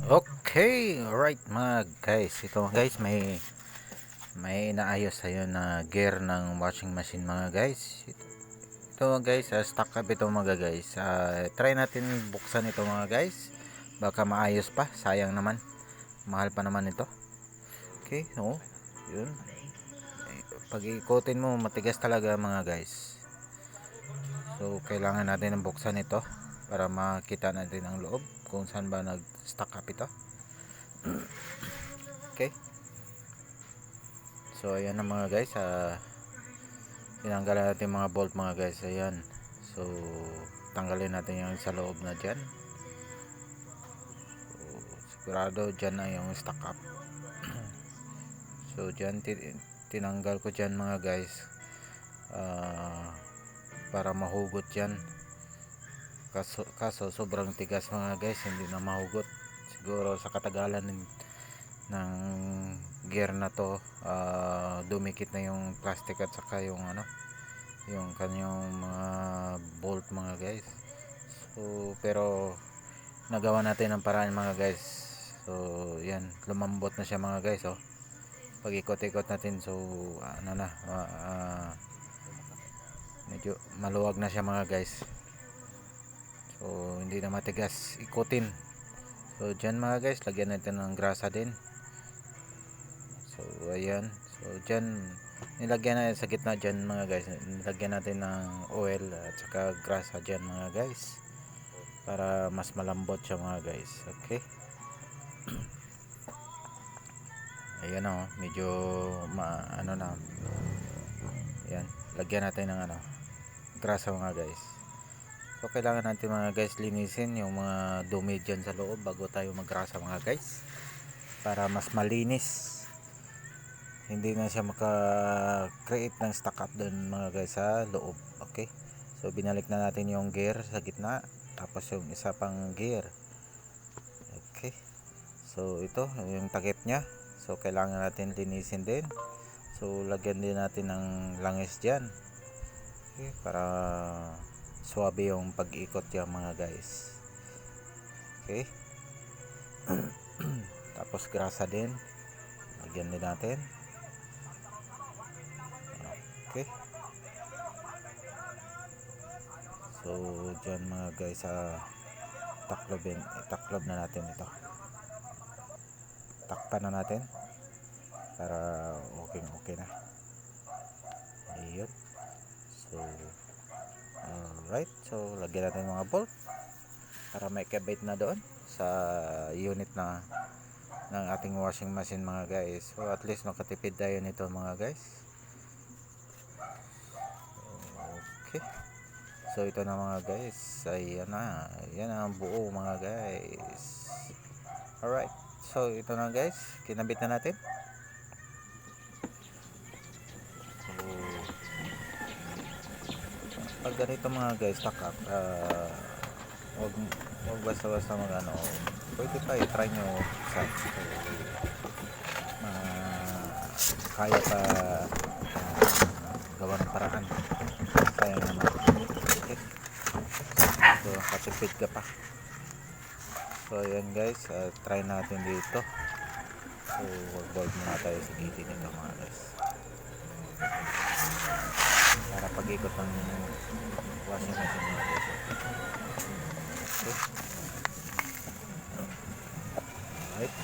Okay, alright mga guys. Ito guys, may inaayos tayo na gear ng washing machine mga guys. Ito guys, stock up ito mga guys. Try natin buksan ito mga guys. Baka maayos pa, sayang naman. Mahal pa naman ito. Okay, so yun. Pag ikutin mo, matigas talaga mga guys. So kailangan natin ng buksan ito para makita natin ang loob kung saan ba nag-stock up ito. Okay. So ayan na mga guys, tinanggalan natin mga bolt mga guys. Ayan. So tanggalin natin yung sa loob na dyan. So, sigurado dyan na yung stock up. So dyan tinanggal ko dyan mga guys, para mahugot dyan. Kaso sobrang tigas mga guys, hindi na mahugot. Siguro sa katagalan ng gear na to, dumikit na yung plastic at saka yung yung kanyang mga bolt mga guys. So pero nagawa natin ang paraan mga guys. So yan, lumambot na siya mga guys. Pag ikot-ikot natin, so medyo maluwag na siya mga guys. So hindi na matigas ikutin. So dyan mga guys, lagyan natin ng grasa din. So ayan, so dyan nilagyan natin sa gitna dyan mga guys, nilagyan natin ng oil at saka grasa dyan mga guys, para mas malambot siya mga guys. Okay. Ayan medyo ano na. Ayan, lagyan natin ng grasa mga guys. So kailangan natin mga guys linisin yung mga dumi dyan sa loob bago tayo maggrasa mga guys, para mas malinis, hindi na siya maka-create ng stock up dun mga guys sa loob. Okay, so binalik na natin yung gear sa gitna, tapos yung isa pang gear. Okay, so ito yung takip nya, so kailangan natin linisin din. So lagyan din natin ng langis dyan, okay, para swabe yung pag-ikot yan mga guys. Okay. Tapos grasa din, lagyan din natin. Okay. So dyan mga guys, taklob na natin ito. Takpan na natin para okay na. Ayun. So alright, so lagyan natin mga bolt para may kabit na doon sa unit na ng ating washing machine mga guys. So at least nakatipid tayo nito mga guys. Okay. So ito na mga guys, ayan na, yan ang buo mga guys. Alright, so ito na guys, kinabit na natin. So pag ganito mga guys, stock up, wag basta mag pwede pa i-try nyo sa kaya pa gawa ng paraan, sayang naman. Okay, so katipid ka pa. So ayan guys, try natin dito. So wag muna tayo sa gilid nito mga guys, para pag-ikot ng washing machine mga guys. Okay. Alright,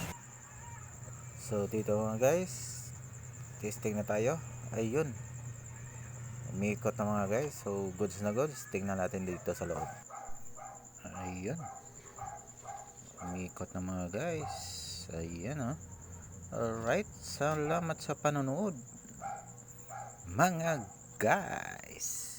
so dito mga guys, testing na tayo. Ayun, umiikot na mga guys, so goods na goods. Tingnan natin dito sa loob. Ayun, umiikot na mga guys. Ayan alright, salamat sa panonood mga guys.